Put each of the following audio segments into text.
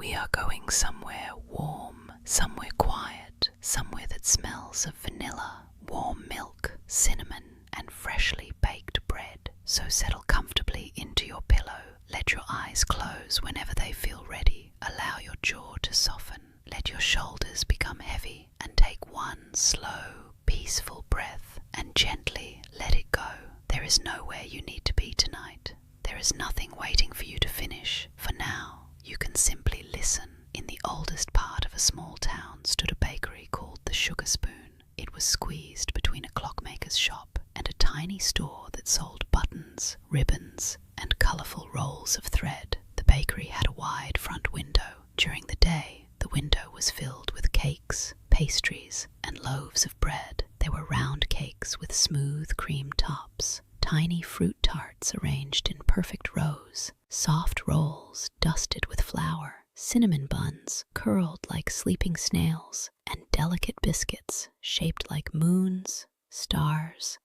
We are going somewhere warm, somewhere quiet, somewhere that smells of vanilla, warm milk, cinnamon, and freshly baked bread. So settle comfortably into your pillow. Let your eyes close whenever they feel ready. Allow your jaw to soften. Let your shoulders become heavy and take one slow, peaceful breath and gently let it go. There is nowhere you need to be tonight. There is nothing waiting for you to finish. For now, you can simply listen. In the oldest part of a small town stood a bakery called the Sugar Spoon. It was squeezed between a clockmaker's shop and a tiny store that sold buttons, ribbons, and colourful rolls of thread. The bakery had a wide front window. During the day, the window was filled with cakes, pastries, and loaves of bread. There were round cakes with smooth cream tops, tiny fruit tarts arranged in perfect rows, soft rolls dusted with flour, cinnamon buns curled like sleeping snails, and delicate biscuits shaped like moons, stars,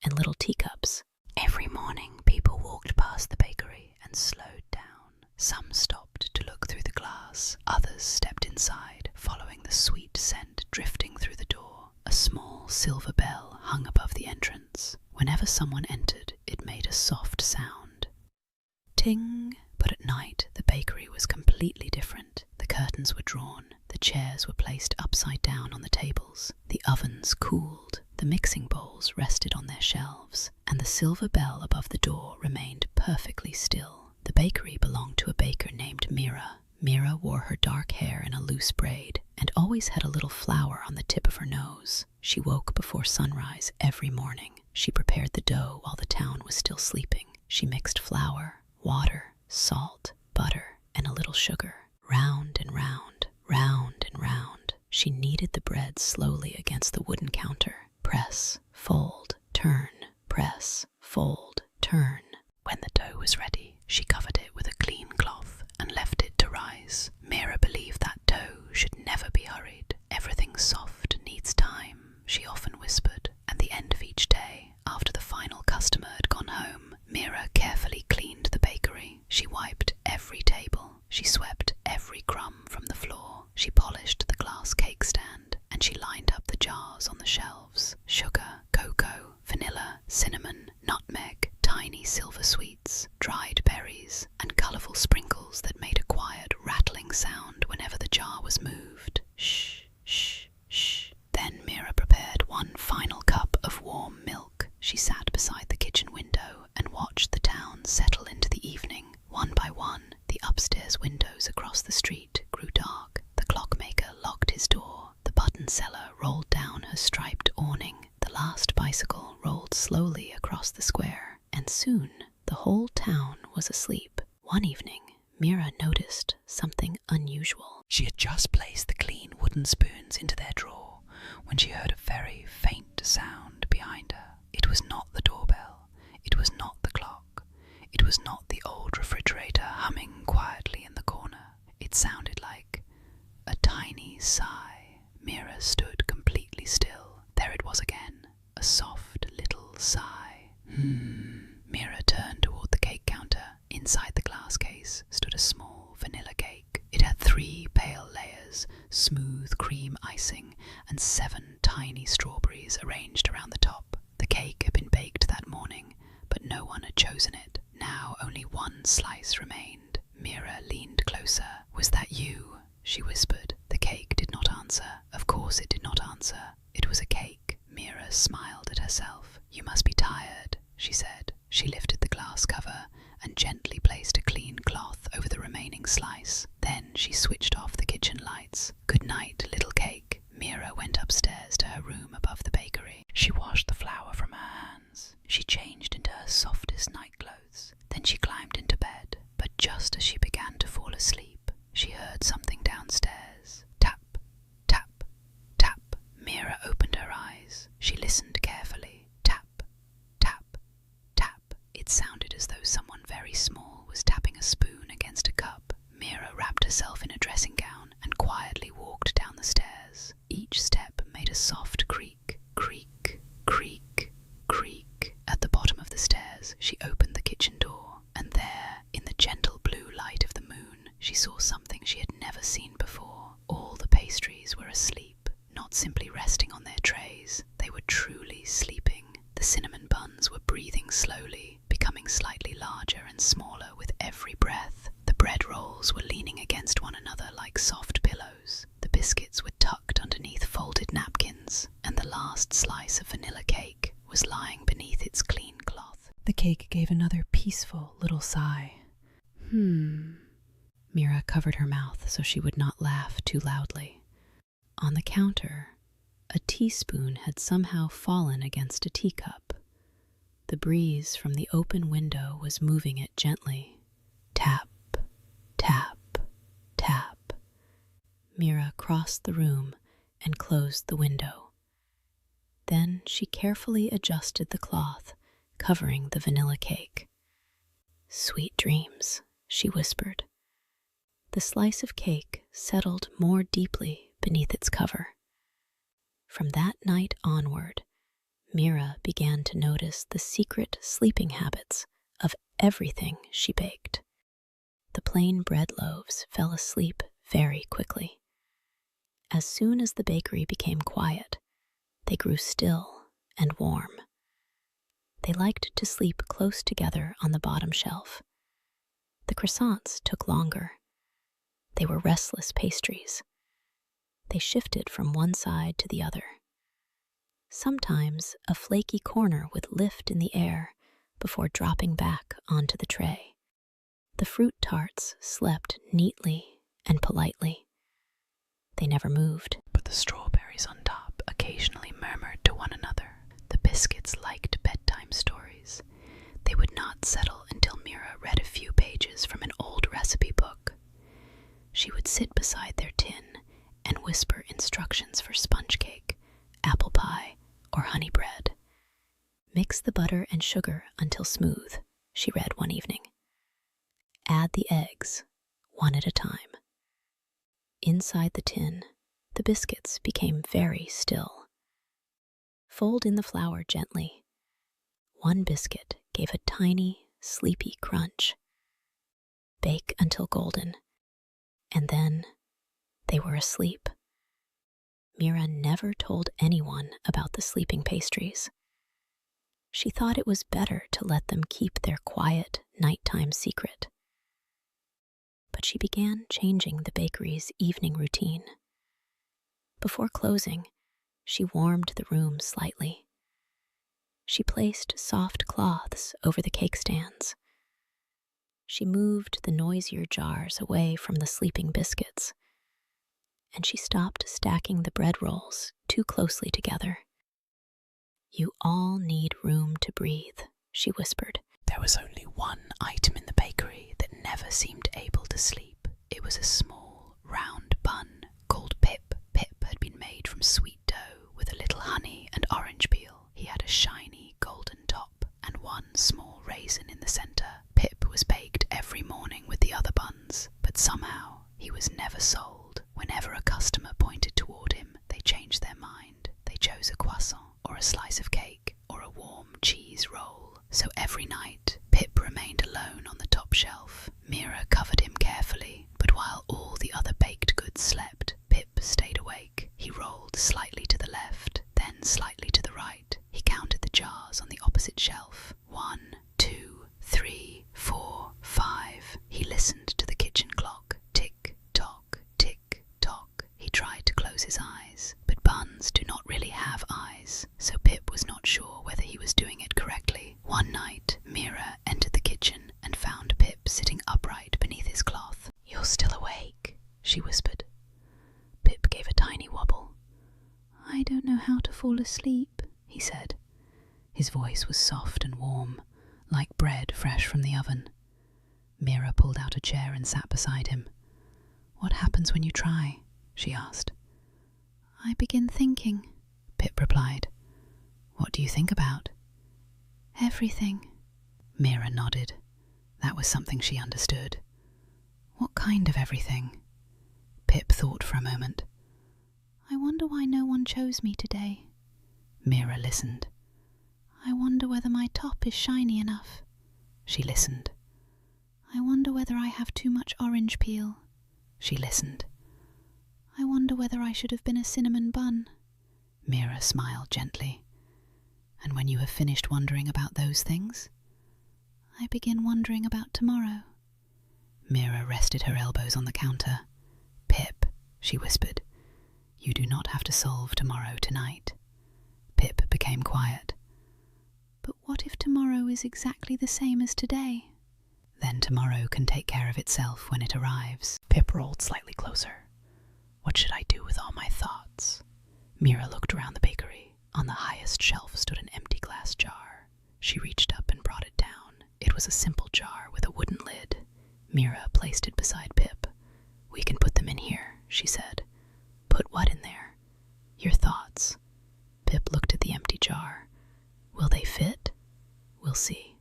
and little teacups. Every morning, people walked past the bakery and slowed down. Some stopped to look through the glass. Others stepped inside, following the sweet scent drifting through the door. A small silver bell hung above the entrance. Whenever someone entered, it made a soft sound. Ting! But at night, the bakery was completely different. The curtains were drawn, the chairs were placed upside down on the tables, the ovens cooled, the mixing bowls rested on their shelves, and the silver bell above the door remained perfectly still. The bakery belonged to a baker named Mira. Mira wore her dark hair in a loose braid and always had a little flower on the tip of her nose. She woke before sunrise every morning. She prepared the dough while the town was still sleeping. She mixed flour, water, salt, butter, and a little sugar. Round and round, round and round. She kneaded the bread slowly against the wooden counter. Press, fold, turn, press, fold, turn. When the dough was ready, she covered it with a clean cloth and left it to rise. Mira believed that dough should never be hurried. Everything soft needs time, she often whispered. At the end of each day, after the final customer had gone home, Mira carefully cleaned the bakery. She wiped every table. She swept every crumb from the floor. She polished the glass cake stand, and she lined up the jars on the shelves. Sugar, cocoa, vanilla, cinnamon, nutmeg, tiny silver sweets, dried berries, and colourful sprinkles that made a quiet rattling sound whenever the jar was moved. Shh, shh, shh. Then Mira prepared one final cup of warm milk. She sat beside the kitchen window and watched the town settle into the evening. One by one, the upstairs windows across the street grew dark. The clockmaker locked his door. The button seller rolled down her striped awning. The last bicycle rolled slowly across the square, and soon the whole town was asleep. One evening, Mira noticed something unusual. She had just placed the clean wooden spoons into their drawer when she heard a very faint sound behind her. It was not the doorbell. It was not the clock. It was not the old refrigerator humming quietly in the corner. It sounded like a tiny sigh. Mira stood completely still. There it was again, a soft little sigh. Mira turned toward the cake counter. Inside the glass case stood a small vanilla cake. It had 3 pale layers, smooth cream icing, and 7 tiny strawberries arranged around the top. The cake had been baked that morning, but no one had chosen it. Now only one slice remained. Mira leaned closer. "Was that you?" she whispered. The cake did not answer. Of course it did not answer. It was a cake. Mira smiled at herself. "You must be tired," she said. She lifted the glass cover and gently placed a clean cloth over the remaining slice. Then she switched off the kitchen lights. "Good night, little cake." Mira went upstairs to her room above the bakery. She washed the flour from her hands. She changed into her softest nightclothes. Then she climbed into bed. But just as she began to fall asleep, she heard something downstairs. Tap, tap, tap. Mira opened her eyes. She listened carefully. Tap, tap, tap. It sounded as though someone very small was tapping a spoon against a cup. Mira wrapped herself in a dressing gown and quietly walked down the stairs. Each step made a soft creak, creak, creak, creak. At the bottom of the stairs, she opened the kitchen door, and there, in the gentle blue light of the moon, she saw something she had never seen before. All the pastries were asleep, not simply resting on their trays. They were truly sleeping. The cinnamon buns were breathing slowly, becoming slightly larger and smaller with every breath. The bread rolls were leaning against one another like soft pillows. The biscuits were tucked underneath folded napkins, and the last slice of vanilla cake was lying beneath its clean cloth. The cake gave another peaceful little sigh. Mira covered her mouth so she would not laugh too loudly. On the counter, a teaspoon had somehow fallen against a teacup. The breeze from the open window was moving it gently. Tap, tap, tap. Mira crossed the room and closed the window. Then she carefully adjusted the cloth, covering the vanilla cake. "Sweet dreams," she whispered. The slice of cake settled more deeply beneath its cover. From that night onward, Mira began to notice the secret sleeping habits of everything she baked. The plain bread loaves fell asleep very quickly. As soon as the bakery became quiet, they grew still and warm. They liked to sleep close together on the bottom shelf. The croissants took longer. They were restless pastries. They shifted from one side to the other. Sometimes a flaky corner would lift in the air before dropping back onto the tray. The fruit tarts slept neatly and politely. They never moved, but the strawberries on top occasionally murmured to one another. The biscuits liked bedtime stories. They would not settle until Mira read a few pages from an old recipe book. She would sit beside their tin and whisper instructions for sponge cake, apple pie, or honey bread. "Mix the butter and sugar until smooth," she read one evening. "Add the eggs, one at a time." Inside the tin, the biscuits became very still. Fold in the flour gently. One biscuit gave a tiny, sleepy crunch. Bake until golden, and then they were asleep. Mira never told anyone about the sleeping pastries. She thought it was better to let them keep their quiet nighttime secret. But she began changing the bakery's evening routine. Before closing, she warmed the room slightly. She placed soft cloths over the cake stands. She moved the noisier jars away from the sleeping biscuits, and she stopped stacking the bread rolls too closely together. "You all need room to breathe," she whispered. There was only one item in the bakery that never seemed able to sleep. It was a small, round bun called Pip. Pip had been made from sweet dough with a little honey and orange peel. He had a shiny golden top and one small raisin in the center. Pip was baked every morning with the other buns, but somehow he was never sold. Whenever a customer pointed toward him, they changed their mind. They chose a croissant or a slice of cake or a warm cheese roll. So every night, Pip remained alone on the top shelf. Mira covered him carefully, but while all the other baked goods slept, Pip stayed awake. He rolled slightly to the left, then slightly to the right. He counted the jars on the opposite shelf. 1, 2, 3, 4, 5. He listened to the kitchen clock. Tick, tock, tick, tock. He tried to close his eyes, but buns do not really have eyes, so Pip was not sure whether he was doing it correctly. One night, Mira entered the kitchen and found Pip sitting upright beneath his cloth. "You're still awake," she whispered. Pip gave a tiny wobble. "I don't know how to fall asleep," he said. His voice was soft and warm, like bread fresh from the oven. Mira pulled out a chair and sat beside him. "What happens when you try?" she asked. "I begin thinking," Pip replied. "What do you think about?" "Everything." Mira nodded. That was something she understood. "What kind of everything?" Pip thought for a moment. "I wonder why no one chose me today." Mira listened. "I wonder whether my top is shiny enough." She listened. "I wonder whether I have too much orange peel." She listened. I wonder whether I should have been a cinnamon bun. Mira smiled gently. And when you have finished wondering about those things, I begin wondering about tomorrow. Mira rested her elbows on the counter. Pip, she whispered, you do not have to solve tomorrow tonight. Pip became quiet. But what if tomorrow is exactly the same as today? Then tomorrow can take care of itself when it arrives. Pip rolled slightly closer. What should I do with all my thoughts? Mira looked around the bakery. On the highest shelf stood an empty glass jar. She reached up and brought it down. It was a simple jar with a wooden lid. Mira placed it beside Pip. We can put them in here, she said. Put what in there? Your thoughts. Pip looked at the empty jar. Will they fit? We'll see.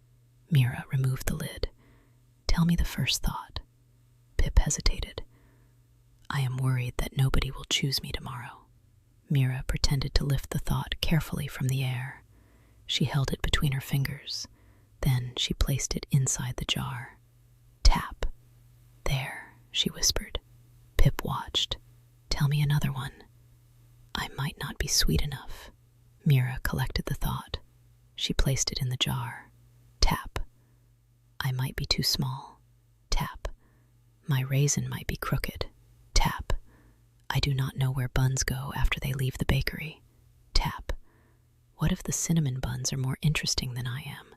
Mira removed the lid. Tell me the first thought. Pip hesitated. I am worried that nobody will choose me tomorrow. Mira pretended to lift the thought carefully from the air. She held it between her fingers. Then she placed it inside the jar. Tap. There, she whispered. Pip watched. Tell me another one. I might not be sweet enough. Mira collected the thought. She placed it in the jar. Tap. I might be too small. Tap. My raisin might be crooked. Tap. I do not know where buns go after they leave the bakery. Tap. What if the cinnamon buns are more interesting than I am?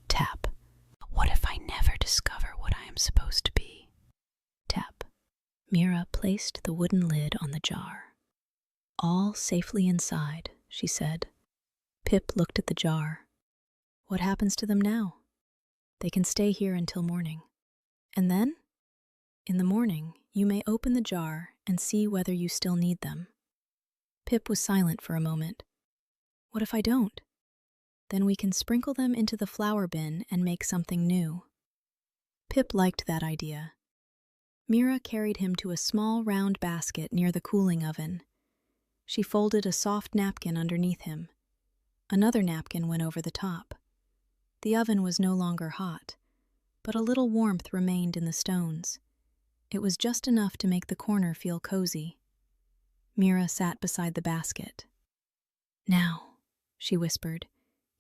Tap. What if I never discover what I am supposed to be? Tap. Mira placed the wooden lid on the jar. All safely inside, she said. Pip looked at the jar. What happens to them now? They can stay here until morning. And then? In the morning, you may open the jar and see whether you still need them. Pip was silent for a moment. What if I don't? Then we can sprinkle them into the flour bin and make something new. Pip liked that idea. Mira carried him to a small round basket near the cooling oven. She folded a soft napkin underneath him. Another napkin went over the top. The oven was no longer hot, but a little warmth remained in the stones. It was just enough to make the corner feel cozy. Mira sat beside the basket. Now, she whispered,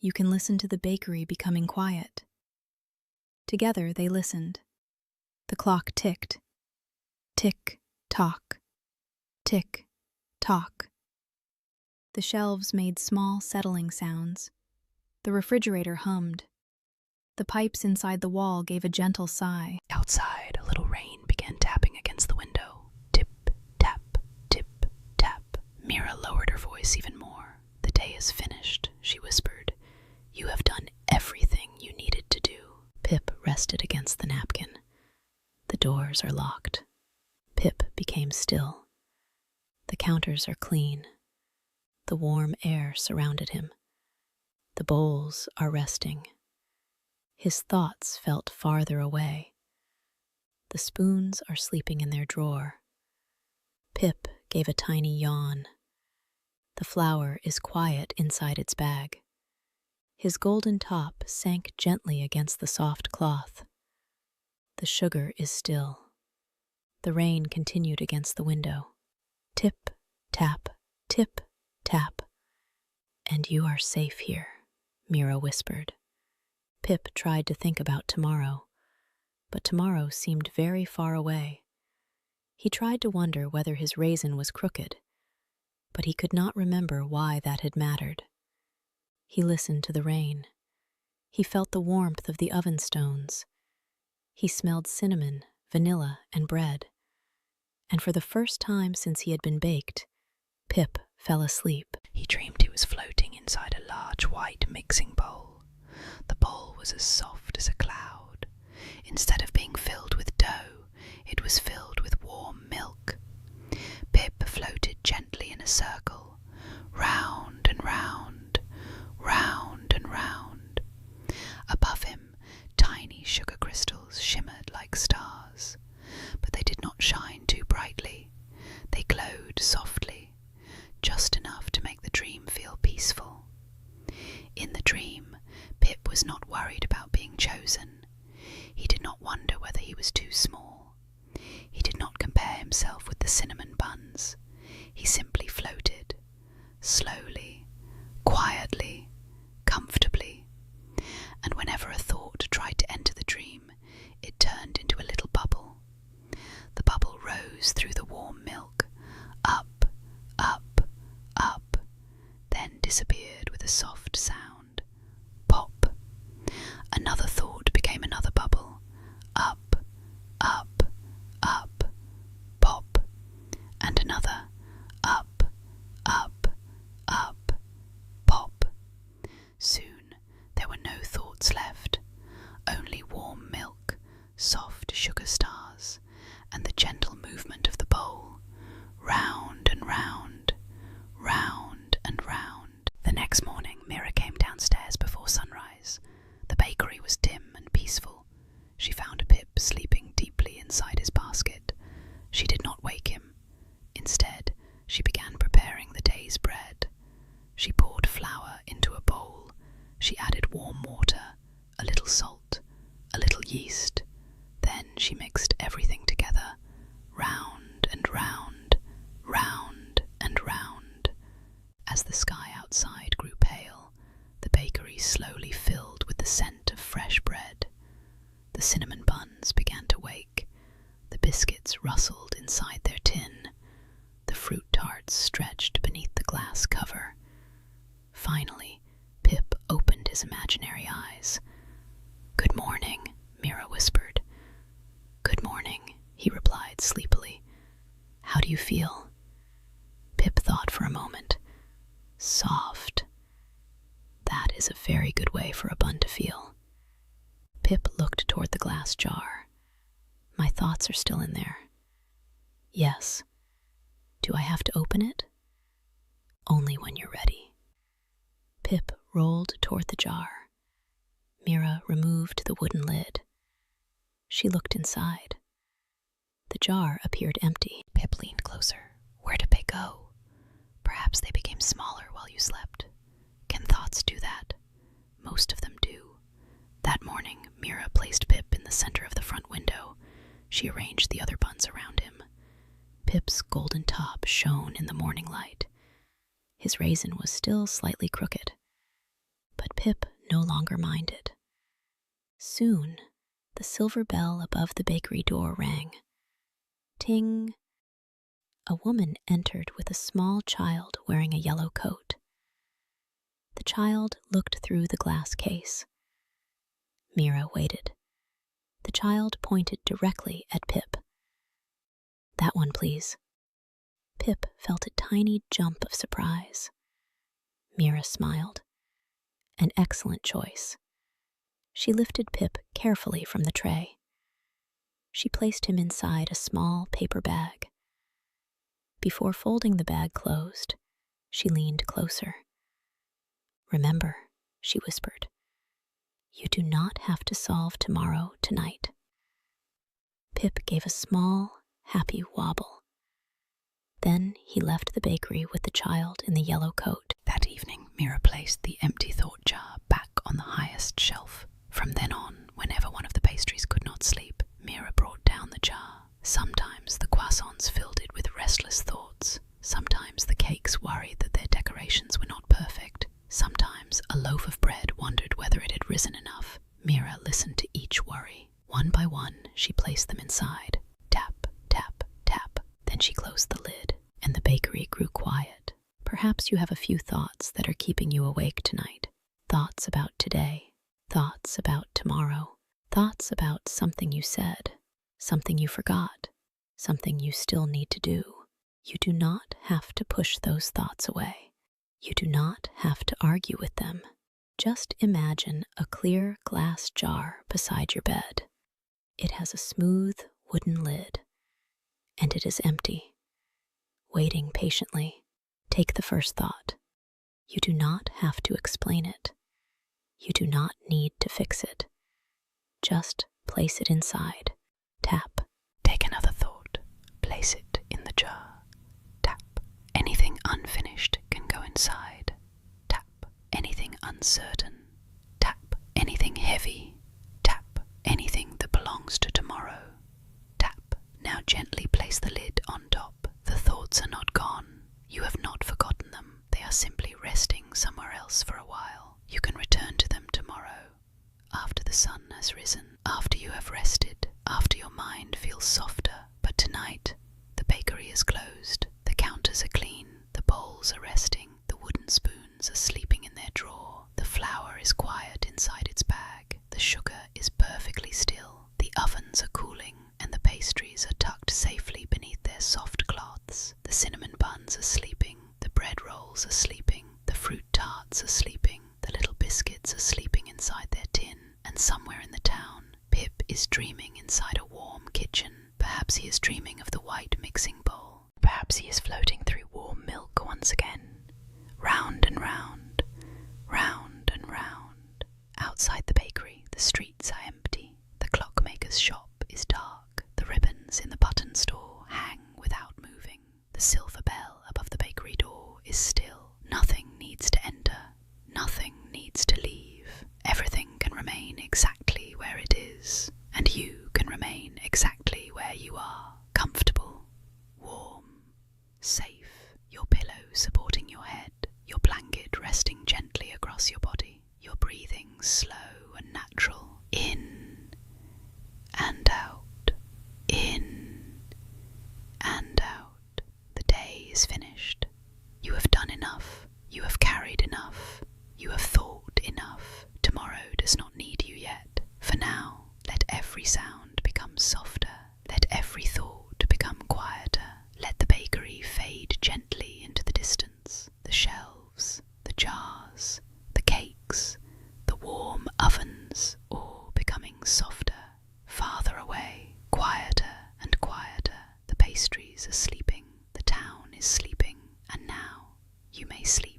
you can listen to the bakery becoming quiet. Together they listened. The clock ticked. Tick, tock. Tick, tock. The shelves made small settling sounds. The refrigerator hummed. The pipes inside the wall gave a gentle sigh. Outside, a little rain began tapping against the window. Tip, tap, tip, tap. Mira lowered her voice even more. The day is finished, she whispered. You have done everything you needed to do. Pip rested against the napkin. The doors are locked. Pip became still. The counters are clean. The warm air surrounded him. The bowls are resting. His thoughts felt farther away. The spoons are sleeping in their drawer. Pip gave a tiny yawn. The flour is quiet inside its bag. His golden top sank gently against the soft cloth. The sugar is still. The rain continued against the window. Tip, tap, tip, tap. And you are safe here, Mira whispered. Pip tried to think about tomorrow, but tomorrow seemed very far away. He tried to wonder whether his raisin was crooked, but he could not remember why that had mattered. He listened to the rain. He felt the warmth of the oven stones. He smelled cinnamon, vanilla, and bread. And for the first time since he had been baked, Pip fell asleep. He dreamed he was floating inside a large white mixing bowl. The bowl was as soft as a cloud. Instead of being filled with dough, it was filled with warm milk. Pip floated gently in a circle, round and round, round and round. Above him, tiny sugar crystals shimmered like stars, but they did not shine too brightly. They glowed softly, just enough to make the dream feel peaceful. In the dream, Pip was not worried about being chosen. He did not wonder whether he was too small. He did not compare himself with the cinnamon buns. He simply floated, slowly, quietly, comfortably, and whenever a thought tried to enter the dream, it turned into a little bubble. The bubble rose through the warm milk, up, up, up, then disappeared with a soft sound. Pop. Another thought became another bubble. Up, up, up, pop. And another. Up, up, up, pop. Soon there were no thoughts left, only warm milk, soft sugar stars, and the gentle movement of the bowl, round and round, round and round. The next morning, Mira came downstairs before sunrise. The bakery was dim and peaceful. She found Pip sleeping deeply inside his basket. She did not wake him. Instead, she began preparing the day's bread. She poured flour into a bowl. She added warm water, a little salt, a little yeast. Then she mixed everything together, round and round, round and round. As the sky outside grew pale, the bakery slowly filled with the scent of fresh bread. The cinnamon buns began to wake. The biscuits rustled inside their tin. The fruit tarts stretched beneath the glass cover. Finally, Pip opened his imaginary eyes. "Good morning," Mira whispered. "Good morning," he replied sleepily. "How do you feel?" Pip thought for a moment. Soft. That is a very good way for a bun to feel. Pip looked toward the glass jar. "My thoughts are still in there." "Yes. Do I have to open it?" "Only when you're ready." Pip rolled toward the jar. Mira removed the wooden lid. She looked inside. The jar appeared empty. Pip leaned closer. "Where did they go? Perhaps they became smaller while you slept. Can thoughts do that?" "Most of them do." That morning, Mira placed Pip in the center of the front window. She arranged the other buns around him. Pip's golden top shone in the morning light. His raisin was still slightly crooked, but Pip no longer minded. Soon, the silver bell above the bakery door rang. Ting! A woman entered with a small child wearing a yellow coat. The child looked through the glass case. Mira waited. The child pointed directly at Pip. "That one, please." Pip felt a tiny jump of surprise. Mira smiled. An excellent choice. She lifted Pip carefully from the tray. She placed him inside a small paper bag. Before folding the bag closed, she leaned closer. "Remember," she whispered, "you do not have to solve tomorrow tonight." Pip gave a small, happy wobble. Then he left the bakery with the child in the yellow coat. That evening, Mira placed the empty thought jar back on the highest shelf. From then on, whenever one of the pastries could not sleep, Mira brought down the jar. Sometimes the croissants filled it with restless thoughts. Sometimes the cakes worried that their decorations were not perfect. Sometimes a loaf of bread wondered whether it had risen enough. Mira listened to each worry. One by one, she placed them inside. Tap, tap, tap. Then she closed the lid, and the bakery grew quiet. Perhaps you have a few thoughts that are keeping you awake tonight. Thoughts about today. Thoughts about tomorrow. Thoughts about something you said, something you forgot, something you still need to do. You do not have to push those thoughts away. You do not have to argue with them. Just imagine a clear glass jar beside your bed. It has a smooth wooden lid, and it is empty, waiting patiently. Take the first thought. You do not have to explain it. You do not need to fix it. Just place it inside. Tap. Take another thought. Place it in the jar. Tap. Anything unfinished can go inside. Tap. Anything uncertain. Tap. Anything heavy. Tap. Anything that belongs to tomorrow. Tap. Now gently place the lid white mixing bowl. Perhaps he is floating through warm milk once again, round and round, round and round. Outside the bakery, the streets are empty. The clockmaker's shop is dark. The ribbons in the button store hang without moving. The silver bell above the bakery door is still. Nothing needs to enter. Nothing needs to leave. Everything can remain exactly where it is, and you can remain exactly where you are. Comfortable, warm, safe. Your pillow supporting your head, your blanket resting gently across your body. Your breathing slow and natural. In and out, in and out. The day is finished. You have done enough. You have carried enough. You have thought enough. Tomorrow does not need you yet. For now, let every sound become softer. Let every thought become quieter. Let the bakery fade gently into the distance. The shelves, the jars, the cakes, the warm ovens, all becoming softer, farther away, quieter and quieter. The pastries are sleeping. The town is sleeping. And now you may sleep.